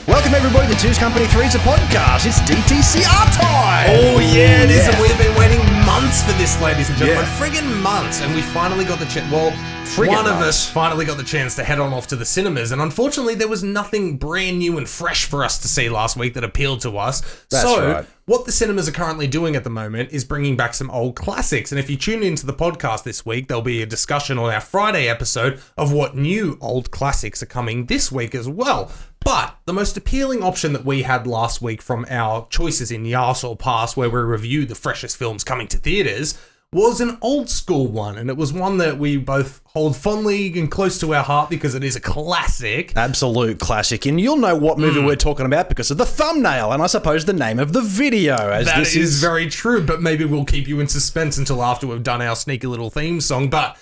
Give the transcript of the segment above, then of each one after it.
Welcome everybody to Two's Company Three's a podcast. It's DTCR time. Oh yeah, it is, and we've been waiting months for this, ladies and gentlemen. Yeah. Friggin' months, and we finally got the chance. Well, one of us finally got the chance to head on off to the cinemas, and unfortunately, there was nothing brand new and fresh for us to see last week that appealed to us. That's right. What the cinemas are currently doing at the moment is bringing back some old classics. And if you tune into the podcast this week, there'll be a discussion on our Friday episode of what new old classics are coming this week as well. But the most appealing option that we had last week from our choices in Yas or Pass, where we review the freshest films coming to theaters, was an old school one. And it was one that we both hold fondly and close to our heart because it is a classic. Absolute classic. And you'll know what movie we're talking about because of the thumbnail and I suppose the name of the video. That is very true, but maybe we'll keep you in suspense until after we've done our sneaky little theme song. But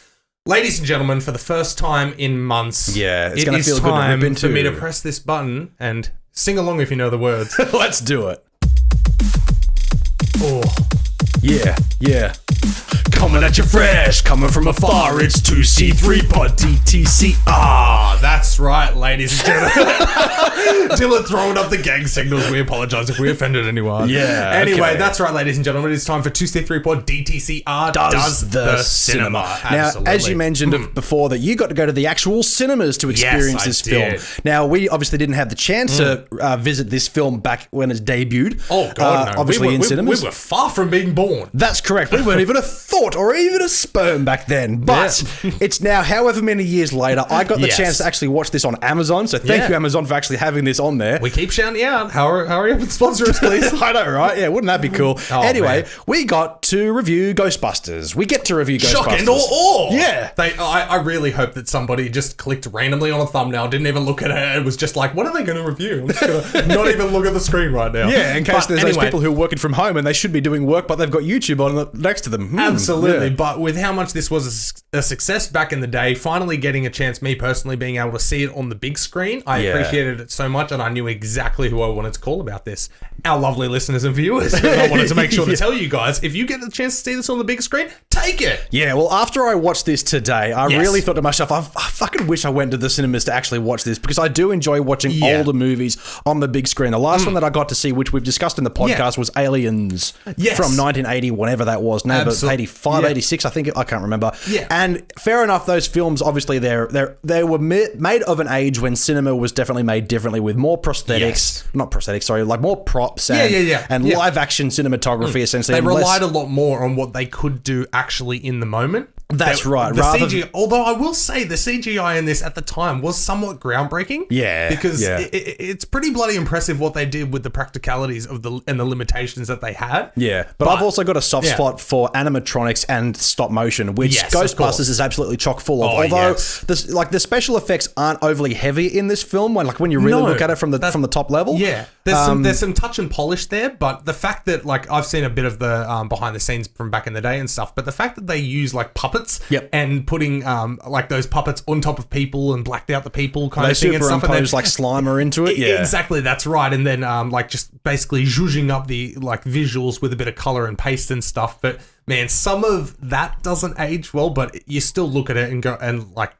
ladies and gentlemen, for the first time in months, it's going to feel good to rip into. For me to press this button and sing along if you know the words. Let's do it. Oh, yeah. Coming at you fresh, coming from afar, it's 2C3 Pod DTCR. That's right, ladies and gentlemen. Dylan throwing up the gang signals. We apologise if we offended anyone. Yeah. Anyway, okay. That's right, ladies and gentlemen. It's time for 2C3 Pod DTCR does the cinema. Now, Absolutely. as you mentioned before, that you got to go to the actual cinemas to experience this film. Now, we obviously didn't have the chance to visit this film back when it debuted. Oh, God, no. Obviously in cinemas. We were far from being born. That's correct. We weren't even a thought or even a sperm back then. But it's now however many years later. I got the chance to actually watch this on Amazon. So thank you, Amazon, for actually having this on there. We keep shouting out. Hurry up and sponsor us, please. I know, right? Yeah, wouldn't that be cool? Anyway, we got to review Ghostbusters. We get to review Ghostbusters. Shock and awe. Yeah. I really hope that somebody just clicked randomly on a thumbnail, didn't even look at it, and was just like, what are they going to review? I'm just going to not even look at the screen right now. Yeah, in case there's those people who are working from home and they should be doing work, but they've got YouTube on next to them. Absolutely. Yeah. But with how much this was a success back in the day, finally getting a chance, me personally, being able to see it on the big screen, I appreciated it so much, and I knew exactly who I wanted to call about this. Our lovely listeners and viewers. I wanted to make sure to tell you guys, if you get the chance to see this on the big screen, take it. Yeah, well, after I watched this today, I really thought to myself, I fucking wish I went to the cinemas to actually watch this, because I do enjoy watching older movies on the big screen. The last one that I got to see, which we've discussed in the podcast, was Aliens from 1980, whenever that was. No, but 85, 86, I think. I can't remember. Yeah. And fair enough, those films, obviously, they were made of an age when cinema was definitely made differently, with more prosthetics, not prosthetics, sorry, like more props and live action cinematography, essentially. They relied a lot more on what they could do actually in the moment. That's right. CGI, although I will say the CGI in this at the time was somewhat groundbreaking. Yeah. Because it's pretty bloody impressive what they did with the practicalities of the limitations that they had. Yeah. But I've also got a soft spot for animatronics and stop motion, which Ghostbusters is absolutely chock full of. Although the special effects aren't overly heavy in this film when you really look at it from the top level. Yeah. There's some touch and polish there, but the fact that I've seen a bit of the behind the scenes from back in the day and stuff, but the fact that they use puppets and putting those puppets on top of people and blacked out the people kind of thing and stuff, and then Slimer into it. Yeah, exactly, that's right. And then just basically zhuzhing up the visuals with a bit of color and paste and stuff. But man, some of that doesn't age well, but you still look at it and go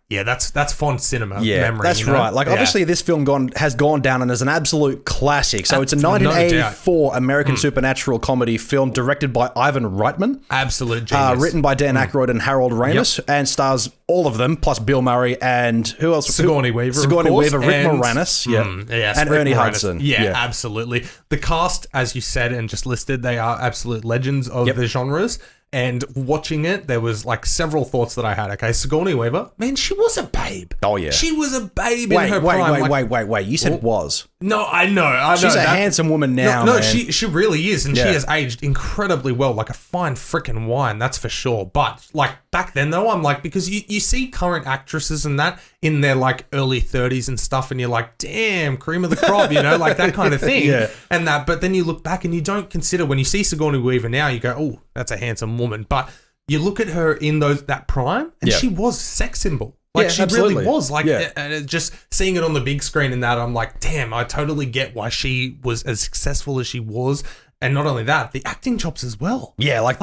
that's fond cinema memory. That's right. Obviously this film has gone down and is an absolute classic. So it's a 1984 American supernatural comedy film directed by Ivan Reitman. Absolute genius. Written by Dan Aykroyd and Harold Ramis, and stars all of them, plus Bill Murray and who else? Sigourney Weaver, Rick Moranis, and Ernie Hudson. Yeah, absolutely. The cast, as you said and just listed, they are absolute legends of the genres. And watching it, there was several thoughts that I had. Okay, Sigourney Weaver, man, she was a babe. Oh yeah, she was a babe in her prime. Wait. You said was. No, I know. She's a handsome woman now. No, man. she really is, and she has aged incredibly well, like a fine freaking wine, that's for sure. But back then though, I'm because you see current actresses and that in their early 30s and stuff, and you're like, damn, cream of the crop, that kind of thing. And that, but then you look back and you don't consider, when you see Sigourney Weaver now, you go, oh, that's a handsome woman. But you look at her in that prime, and she was sex symbol. She absolutely. really was. And just seeing it on the big screen and that, I'm like, damn, I totally get why she was as successful as she was And not only that, the acting chops as well. Yeah, like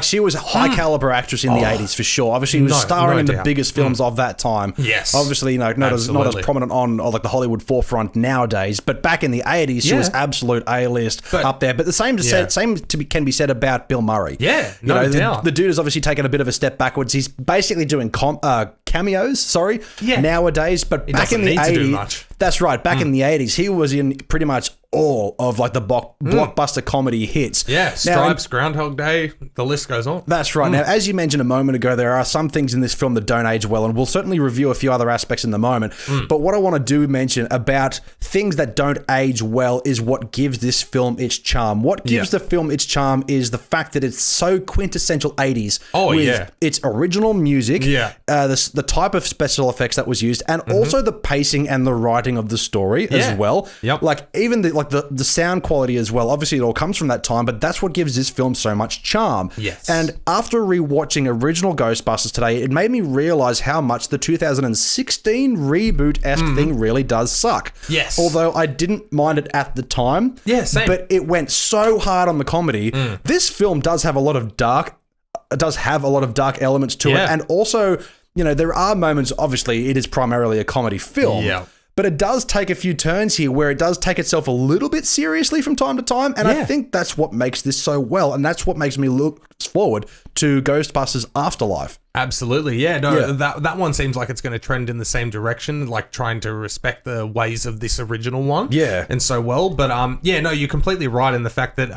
she was a high caliber actress in the 80s for sure. Obviously, she was starring in the biggest films of that time. Yes. Obviously, not as prominent on like the Hollywood forefront nowadays, but back in the 80s, she was absolute A-list up there. But the same can be said about Bill Murray. Yeah, no doubt. The dude has obviously taken a bit of a step backwards. He's basically doing cameos, nowadays, but back in the 80s, that's right, back in the 80s, he was in pretty much all of like the blockbuster comedy hits. Yeah, Stripes, Groundhog Day, the list goes on. That's right. Now, as you mentioned a moment ago, there are some things in this film that don't age well, and we'll certainly review a few other aspects in the moment. But what I want to do mention about things that don't age well is what gives this film its charm. What gives the film its charm is the fact that it's so quintessential 80s with its original music, the type of special effects that was used, and also the pacing and the writing of the story as well. Like even the sound quality as well. Obviously, it all comes from that time, but that's what gives this film so much charm. Yes. And after rewatching original Ghostbusters today, it made me realize how much the 2016 reboot-esque thing really does suck. Yes. Although I didn't mind it at the time. Yeah, same. But it went so hard on the comedy. This film does have a lot of dark elements to it, and also, there are moments. Obviously, it is primarily a comedy film. Yeah. But it does take a few turns here where it does take itself a little bit seriously from time to time. And I think that's what makes this so well. And that's what makes me look forward to Ghostbusters Afterlife. Absolutely. Yeah. No, that one seems like it's going to trend in the same direction, like trying to respect the ways of this original one. Yeah. And so well. But no, you're completely right in the fact that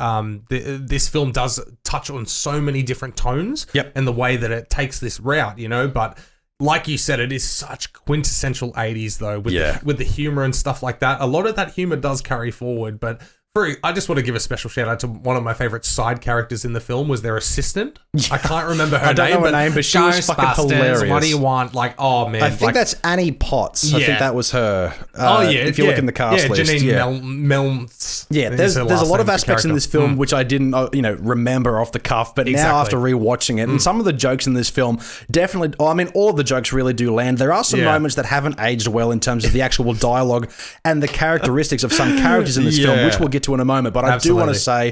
this film does touch on so many different tones and the way that it takes this route, but like you said, it is such quintessential 80s though, with the humor and stuff like that. A lot of that humor does carry forward, but I just want to give a special shout out to one of my favorite side characters in the film was their assistant. I can't remember her name. I don't know her name, but she was fucking hilarious. What do you want? Like, oh man. I think that's Annie Potts. I think that was her. If you look in the cast list. Janine Melms. Yeah, there's a lot of aspects in this film which I didn't remember off the cuff, but now after rewatching it, and some of the jokes in this film definitely, all of the jokes really do land. There are some moments that haven't aged well in terms of the actual dialogue and the characteristics of some characters in this film, which we'll get to in a moment, but I do want to say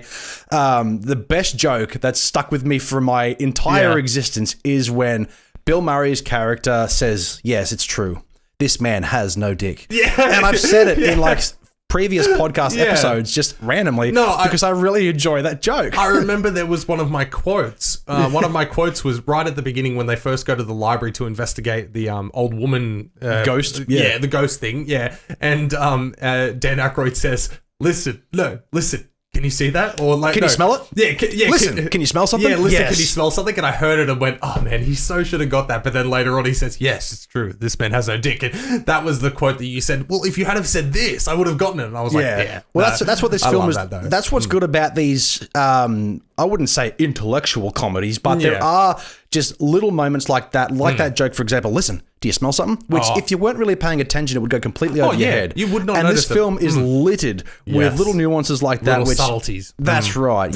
the best joke that's stuck with me for my entire existence is when Bill Murray's character says, "Yes, it's true. This man has no dick." Yeah. And I've said it in like previous podcast episodes just randomly because I really enjoy that joke. I remember there was one of my quotes. One of my quotes was right at the beginning when they first go to the library to investigate the old woman ghost. Yeah, the ghost thing. Yeah. And Dan Aykroyd says, Listen, can you see that? Or like, can you smell it? Yeah, listen, can you smell something? Yeah, listen, can you smell something? And I heard it and went, oh man, he so should have got that. But then later on he says, yes, it's true. This man has no dick. And that was the quote that you said, well, if you had have said this, I would have gotten it. And I was like, yeah. Well, that's what this film is. That's what's good about these, I wouldn't say intellectual comedies, but there are just little moments like that, that joke, for example. Listen, do you smell something? Which, if you weren't really paying attention, it would go completely over your head. You would not notice. And this film is littered with little nuances like that. Little subtleties. That's right,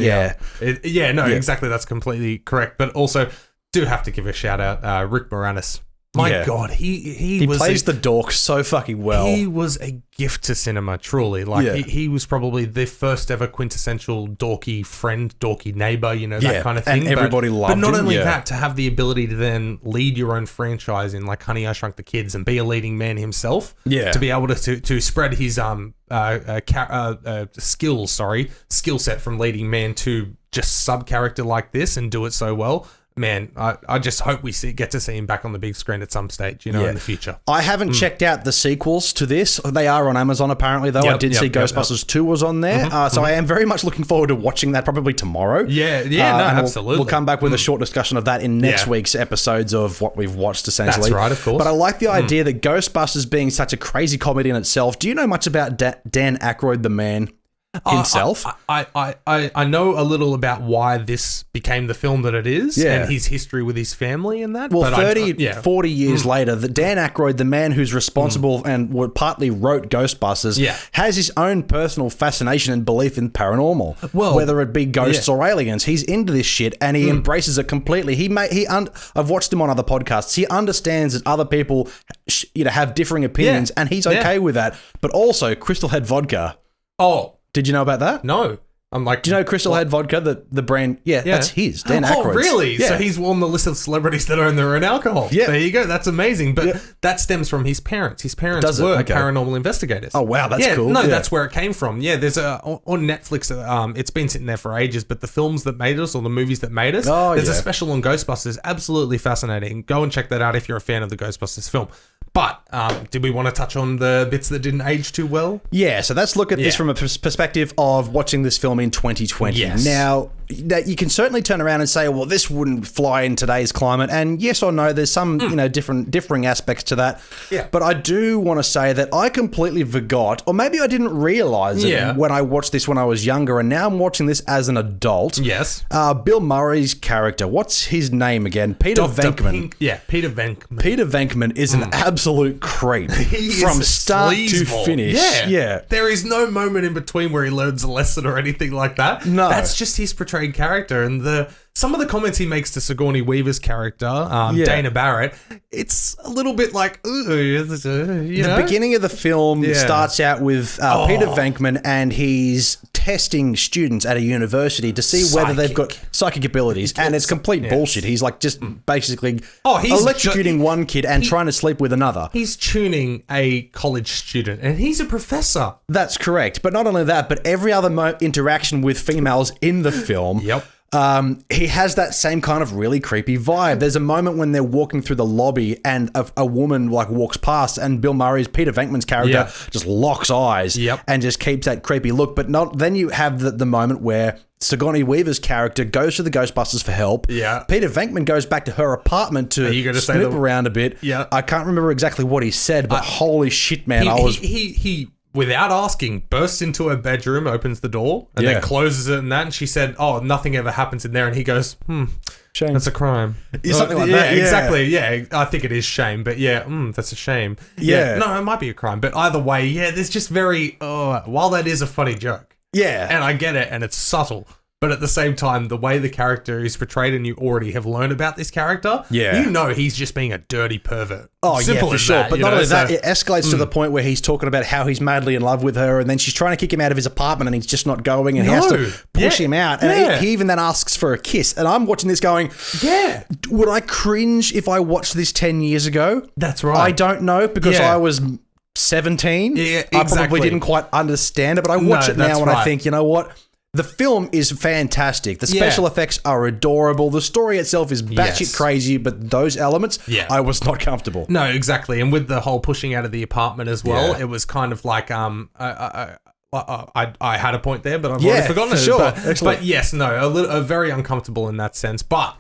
exactly. That's completely correct. But also, do have to give a shout out, Rick Moranis. My God, he plays the dork so fucking well. He was a gift to cinema, truly. Like he was probably the first ever quintessential dorky friend, dorky neighbor, that kind of thing. And everybody loved him. But not only that, to have the ability to then lead your own franchise in like Honey, I Shrunk the Kids and be a leading man himself. Yeah. To be able to spread his skill set from leading man to just sub character like this and do it so well. Man, I just hope we get to see him back on the big screen at some stage, in the future. I haven't checked out the sequels to this. They are on Amazon, apparently, though. I did see Ghostbusters 2 was on there. So I am very much looking forward to watching that probably tomorrow. Absolutely. We'll come back with a short discussion of that in next week's episodes of what we've watched, essentially. That's right, of course. But I like the idea that Ghostbusters being such a crazy comedy in itself. Do you know much about Dan Aykroyd, the man? Himself? I know a little about why this became the film that it is and his history with his family and that. Well, 40 years later, the Dan Aykroyd, the man who's responsible and partly wrote Ghostbusters, has his own personal fascination and belief in paranormal. Well, whether it be ghosts or aliens, he's into this shit and he embraces it completely. I've watched him on other podcasts. He understands that other people have differing opinions and he's okay with that. But also, Crystal Head vodka. Oh. Did you know about that? No. I'm like, do you know Crystal Head Vodka, the brand? Yeah, that's his. Dan Aykroyd's. Oh, really? Yeah. So he's on the list of celebrities that own their own alcohol. Yeah. There you go. That's amazing. But that stems from his parents. His parents were paranormal investigators. Oh, wow. That's cool. No, that's where it came from. Yeah, there's on Netflix, it's been sitting there for ages, but the films that made us or the movies that made us, there's a special on Ghostbusters. Absolutely fascinating. Go and check that out if you're a fan of the Ghostbusters film. But did we want to touch on the bits that didn't age too well? Yeah, so let's look at this from a perspective of watching this film in 2020. Yes. Now, you can certainly turn around and say, well, this wouldn't fly in today's climate. And yes or no, there's some differing aspects to that. Yeah. But I do want to say that I completely forgot, or maybe I didn't realize it when I watched this when I was younger, and now I'm watching this as an adult. Yes. Bill Murray's character, what's his name again? Peter Venkman. Peter Venkman. Peter Venkman is an absolute creep from start to finish. Yeah. There is no moment in between where he learns a lesson or anything like that. No. That's just his portrayed character. And some of the comments he makes to Sigourney Weaver's character, Dana Barrett, it's a little bit like, the beginning of the film starts out with Peter Venkman, and he's testing students at a university to see whether they've got psychic abilities, and it's complete bullshit. He's like just basically electrocuting one kid and trying to sleep with another. He's tuning a college student, and he's a professor. That's correct. But not only that, but every other interaction with females in the film. Yep. He has that same kind of really creepy vibe. There's a moment when they're walking through the lobby and a woman like walks past, and Bill Murray's Peter Venkman's character just locks eyes and just keeps that creepy look. But then you have the moment where Sigourney Weaver's character goes to the Ghostbusters for help. Yeah. Peter Venkman goes back to her apartment to snoop around a bit. Yeah. I can't remember exactly what he said, but holy shit, man. He without asking, bursts into her bedroom, opens the door, and then closes it and that. And she said, oh, nothing ever happens in there. And he goes, shame. That's a crime. Something like that. Yeah. Exactly. Yeah, I think it is shame. But that's a shame. Yeah. No, it might be a crime. But either way, there's just very, while that is a funny joke. Yeah. And I get it, and it's subtle. But at the same time, the way the character is portrayed, and you already have learned about this character, you know he's just being a dirty pervert. Oh, simple for as sure. that, but not only that, it escalates to the point where he's talking about how he's madly in love with her, and then she's trying to kick him out of his apartment, and he's just not going, and he has to push him out. And he even then asks for a kiss. And I'm watching this going, would I cringe if I watched this 10 years ago? That's right. I don't know, because I was 17. Yeah, exactly. I probably didn't quite understand it, but I watch it now and I think, you know what? The film is fantastic. The special effects are adorable. The story itself is batshit crazy, but those elements, I was not comfortable. No, exactly. And with the whole pushing out of the apartment as well, it was kind of like I had a point there, but I've already forgotten it. Sure. But yes, no, very uncomfortable in that sense. But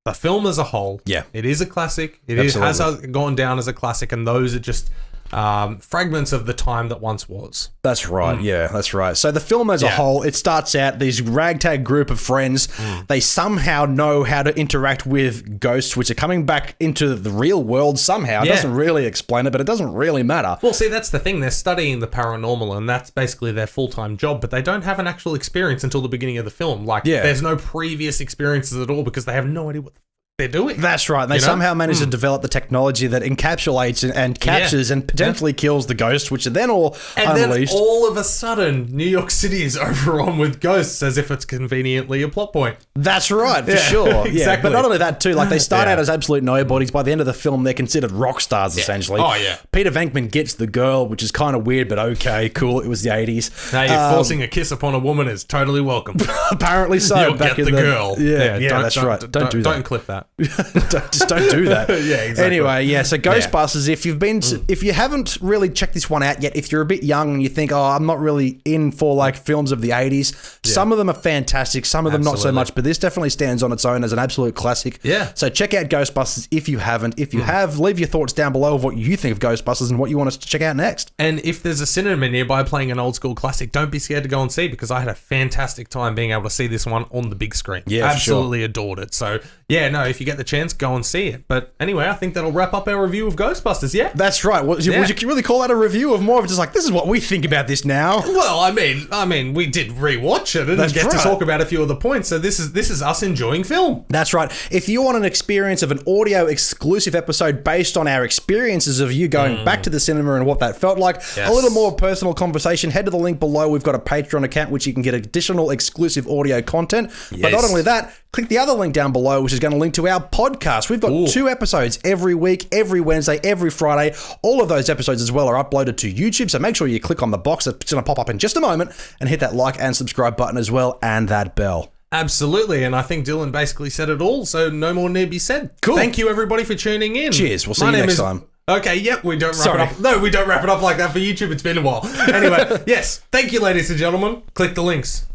the film as a whole, it is a classic. It has gone down as a classic, and those are just fragments of the time that once was. That's right. Yeah, that's right. So the film as a whole, it starts out these ragtag group of friends. They somehow know how to interact with ghosts, which are coming back into the real world somehow. It doesn't really explain it, but it doesn't really matter. Well, see, that's the thing. They're studying the paranormal, and that's basically their full-time job, but they don't have an actual experience until the beginning of the film. Like, there's no previous experiences at all because they have no idea what they're doing. That's right. And they somehow manage to develop the technology that encapsulates and captures and potentially kills the ghosts, which are then all unleashed. Then all of a sudden, New York City is overrun with ghosts as if it's conveniently a plot point. That's right, for sure. Exactly. But not only that, too. Like, they start out as absolute nobodies. By the end of the film, they're considered rock stars, essentially. Oh, yeah. Peter Venkman gets the girl, which is kind of weird, but okay, cool. It was the 80s. Now, you're forcing a kiss upon a woman is totally welcome. Apparently so. You'll get the girl. Yeah, that's right. Don't do that. Don't clip that. Just don't do that. Exactly. Anyway, so Ghostbusters, if you haven't really checked this one out yet, if you're a bit young and you think, I'm not really in for like films of the 80s, some of them are fantastic, some of them not so much, but this definitely stands on its own as an absolute classic. Yeah. So check out Ghostbusters if you haven't. If you have, leave your thoughts down below of what you think of Ghostbusters and what you want us to check out next. And if there's a cinema nearby playing an old school classic, don't be scared to go and see, because I had a fantastic time being able to see this one on the big screen. Yeah, absolutely adored it. So Yeah, no, if you get the chance, go and see it. But anyway, I think that'll wrap up our review of Ghostbusters, yeah? That's right. Would you really call that a review of more of just like, this is what we think about this now? Well, I mean, we did rewatch it and get to talk about a few of the points. So this is us enjoying film. That's right. If you want an experience of an audio exclusive episode based on our experiences of you going back to the cinema and what that felt like, a little more personal conversation, head to the link below. We've got a Patreon account which you can get additional exclusive audio content. Yes. But not only that, click the other link down below, which is going to link to our podcast. We've got 2 episodes every week, every Wednesday, every Friday. All of those episodes as well are uploaded to YouTube, so make sure you click on the box that's going to pop up in just a moment and hit that like and subscribe button as well, and that bell. Absolutely, and I think Dylan basically said it all, so no more need be said. Cool. Thank you, everybody, for tuning in. Cheers. We'll see you next time. Okay, yep, we don't wrap it up. No, we don't wrap it up like that for YouTube. It's been a while. Anyway, yes, thank you, ladies and gentlemen. Click the links.